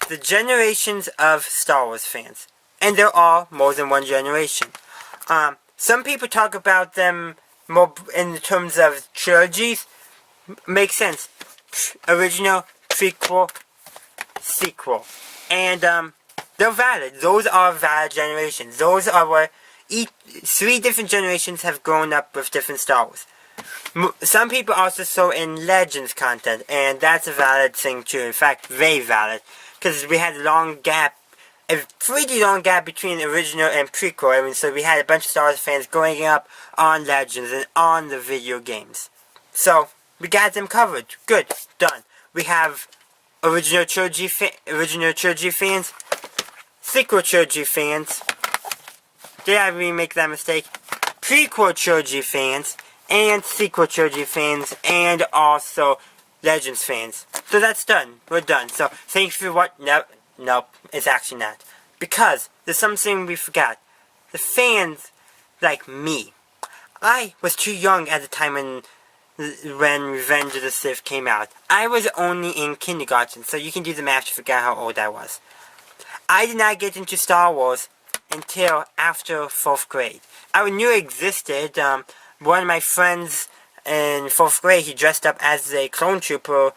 the generations of Star Wars fans. And there are more than one generation. Some people talk about them more in terms of trilogies. Makes sense. Original, prequel, sequel. And they're valid. Those are valid generations. Those are where three different generations have grown up with different Star Wars. Some people also saw in Legends content, and that's a valid thing too. In fact, very valid. Because we had a pretty long gap between original and prequel. I mean, so we had a bunch of Star Wars fans growing up on Legends and on the video games. So, we got them covered. Good. Done. We have original trilogy fans, sequel trilogy fans. Did I really make that mistake? Prequel trilogy fans, and sequel trilogy fans, and also Legends fans. So that's done. We're done. So, thanks for what? Nope, it's actually not. Because there's something we forgot. The fans, like me, I was too young at the time when Revenge of the Sith came out. I was only in kindergarten, so you can do the math to figure out how old I was. I did not get into Star Wars until after 4th grade. I knew it existed. One of my friends in 4th grade, he dressed up as a clone trooper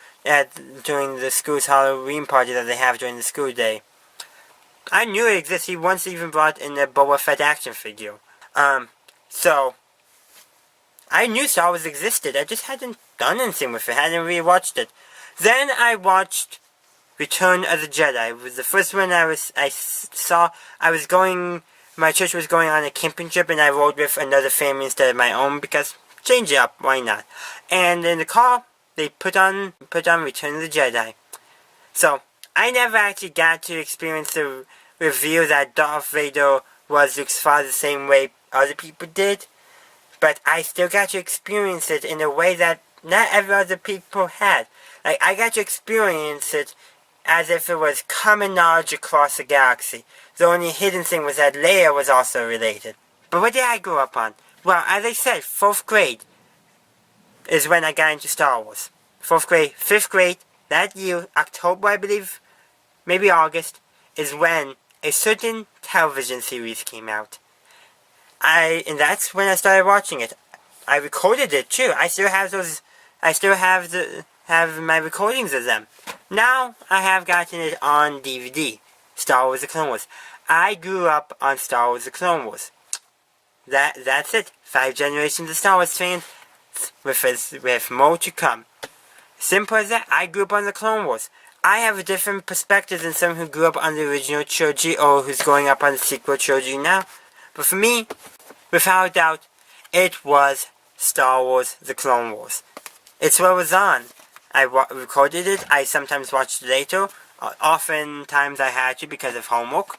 during the school's Halloween party that they have during the school day. I knew it existed. He once even brought in a Boba Fett action figure. So I knew Star Wars existed. I just hadn't done anything with it. Hadn't really watched it. Then I watched Return of the Jedi. It was the first one I saw. My church was going on a camping trip, and I rode with another family instead of my own because change it up, why not? And in the car, they put on Return of the Jedi. So I never actually got to experience the reveal that Darth Vader was Luke's father the same way other people did, but I still got to experience it in a way that not every other people had. Like, I got to experience it as if it was common knowledge across the galaxy. The only hidden thing was that Leia was also related. But what did I grow up on? Well, as I said, 4th grade is when I got into Star Wars. 4th grade, 5th grade, that year, October I believe, maybe August, is when a certain television series came out. And that's when I started watching it. I recorded it too. I still have my recordings of them. Now I have gotten it on DVD. Star Wars: The Clone Wars. I grew up on Star Wars: The Clone Wars. That's it. 5 generations of Star Wars fans, with more to come. Simple as that. I grew up on the Clone Wars. I have a different perspective than someone who grew up on the original trilogy or who's growing up on the sequel trilogy now. But for me, without a doubt, it was Star Wars: The Clone Wars. It's what was on. I recorded it. I sometimes watched it later. Oftentimes I had to because of homework.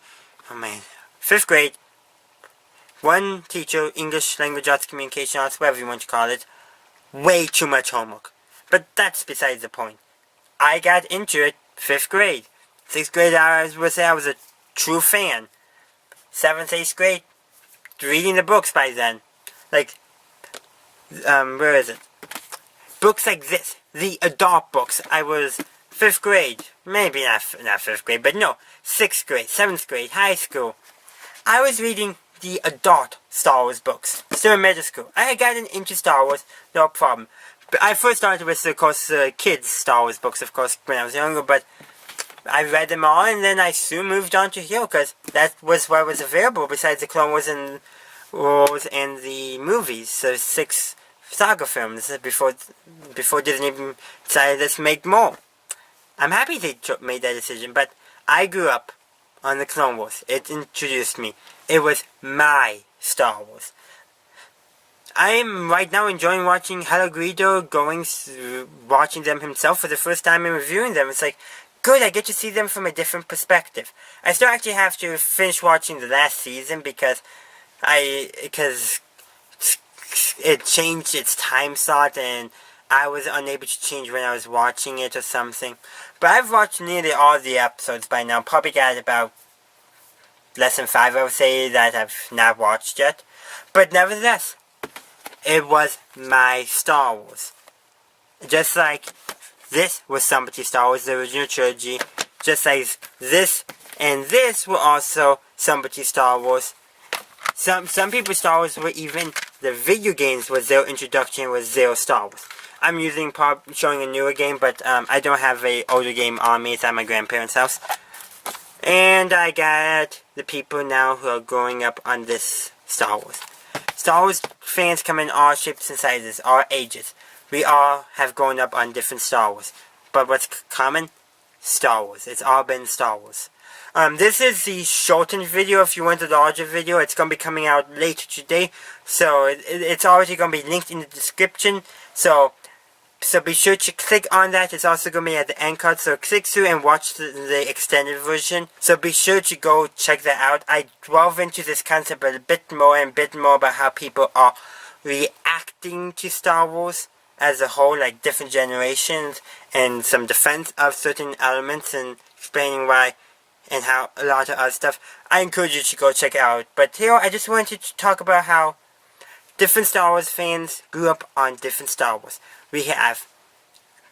Oh man. 5th grade. One teacher, English Language Arts, Communication Arts, whatever you want to call it. Way too much homework. But that's besides the point. I got into it 5th grade. 6th grade I would say I was a true fan. 7th, 8th grade, reading the books by then. Like, where is it? Books like this. The adult books. I was 5th grade. Maybe not 5th grade, but no. 6th grade, 7th grade, high school. I was reading the adult Star Wars books. Still in middle school. I had gotten into Star Wars, no problem. But I first started with, of course, kids' Star Wars books, of course, when I was younger, but I read them all, and then I soon moved on to Hero, because that was what was available, besides the Clone Wars and the movies, so 6 saga films, before Disney even decided let's make more. I'm happy they made that decision, but I grew up on the Clone Wars. It introduced me. It was my Star Wars. I am right now enjoying watching Hello Greedo watching them himself for the first time and reviewing them. It's like, good, I get to see them from a different perspective. I still actually have to finish watching the last season because it changed its time slot and I was unable to change when I was watching it or something. But I've watched nearly all the episodes by now. Probably got about less than 5, I would say, that I've not watched yet. But nevertheless, it was my Star Wars. Just like this was somebody's Star Wars, the original trilogy. just like this and this were also similar to Star Wars. Some people Star Wars were even the video games was their introduction was their Star Wars. I'm showing a newer game, but I don't have a older game on me. It's at my grandparents' house. And I got the people now who are growing up on this Star Wars. Star Wars fans come in all shapes and sizes, all ages. We all have grown up on different Star Wars. But what's common? Star Wars. It's all been Star Wars. This is the shortened video. If you want the larger video, it's going to be coming out later today. So it's already going to be linked in the description. So be sure to click on that. It's also going to be at the end card. So click through and watch the extended version. So be sure to go check that out. I delve into this concept a bit more about how people are reacting to Star Wars as a whole, like different generations, and some defense of certain elements and explaining why and how a lot of other stuff. I encourage you to go check it out. But here, I just wanted to talk about how different Star Wars fans grew up on different Star Wars. We have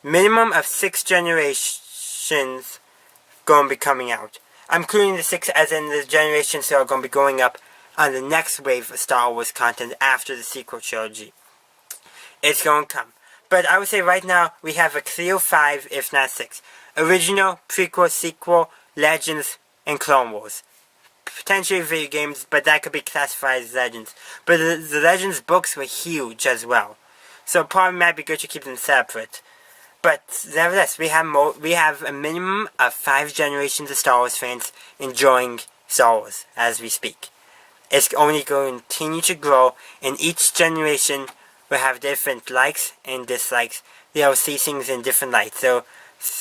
minimum of 6 generations going to be coming out. I'm including the 6 as in the generations that are going to be going up on the next wave of Star Wars content after the sequel trilogy. It's going to come. But I would say right now, we have a clear 5, if not 6. Original, prequel, sequel, Legends, and Clone Wars. Potentially video games, but that could be classified as Legends. But the Legends books were huge as well. So probably might be good to keep them separate. But nevertheless, we have a minimum of 5 generations of Star Wars fans enjoying Star Wars as we speak. It's only going to continue to grow, and each generation will have different likes and dislikes. They'll see things in different lights, so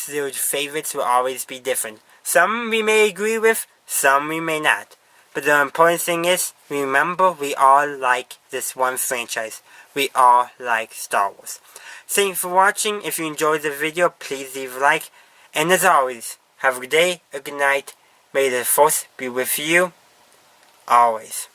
their favorites will always be different. Some we may agree with, some we may not. But the important thing is, remember, we all like this one franchise. We all like Star Wars. Thank you for watching. If you enjoyed the video, please leave a like. And as always, have a good day, a good night. May the Force be with you always.